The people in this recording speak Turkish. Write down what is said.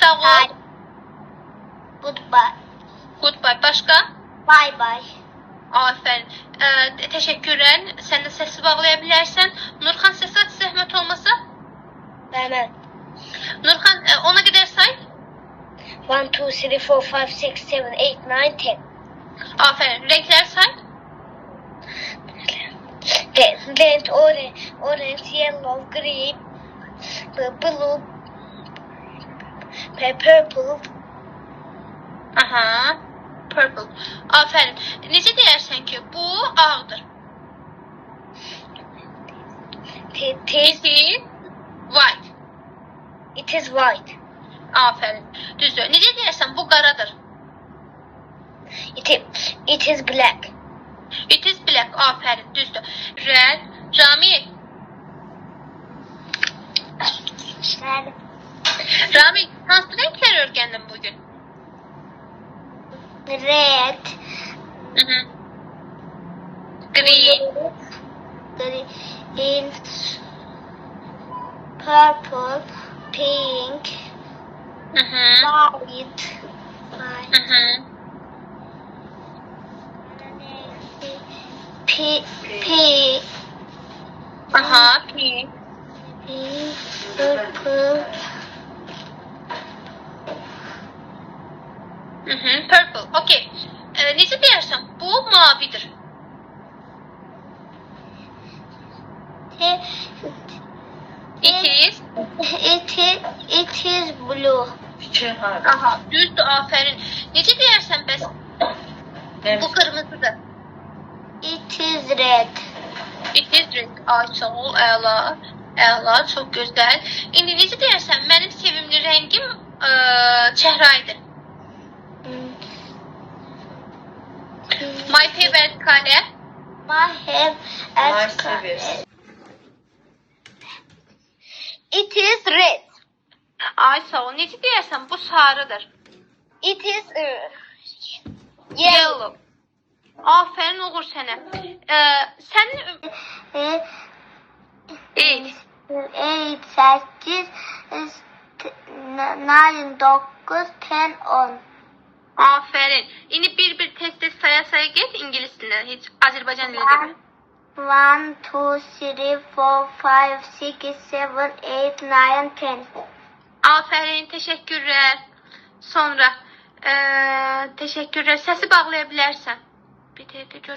Sağ ol. Goodbye. Goodbye. Başka? Bye bye. Aferin. Teşekkürler. Sen de sesi bağlayabilirsen. Nurhan sesi aç zahmet olmasa. Hemen. Nurhan ona kadar say. 1, 2, 3, 4, 5, 6, 7, 8, 9, 10. Aferin. Renkler say. Red, orange, yellow, green, blue, purple. Aha. Purple. Aferin. Necə deyərsən ki, bu ağdır? It is white. It is white. Aferin. Düzdür. Necə deyərsən bu qaradır? It is black. It is black. Aferin. Düzdür. Red. Ramil. Ramil, hansı renkləri öyrəndin bugün? Red. Green. Green. Purple. Pink. White. Pink. Aha, pink. Purple. Purple. Okay. Necə deyərsən? Bu mavidir. It is blue. Aha, düzdür, aferin. Necə deyərsən bəs? Bu qırmızıdır. It is red. It is red. Ay, sağ ol, əla. Əla, çox gözəl. İndi necə deyərsən? Mənim sevimli rəngim çəhraydır. My favorite color. My favorite. It is red. Ay, sağ ol. Necə deyərsən? Bu sarıdır. It is Yellow. Aferin olur sənə. Sənin 8, 8, 9, 9, 10, 10. aferin. İndi bir tez saya get ingilis dilində. Heç Azərbaycan dilində demə. 1, 2, 3, 4, 5, 6, 7, 8, 9, 10. Aferin, teşekkürler. Sonra teşekkürler. Sesi bağlayabilirsen. Bir dəqiqə gör.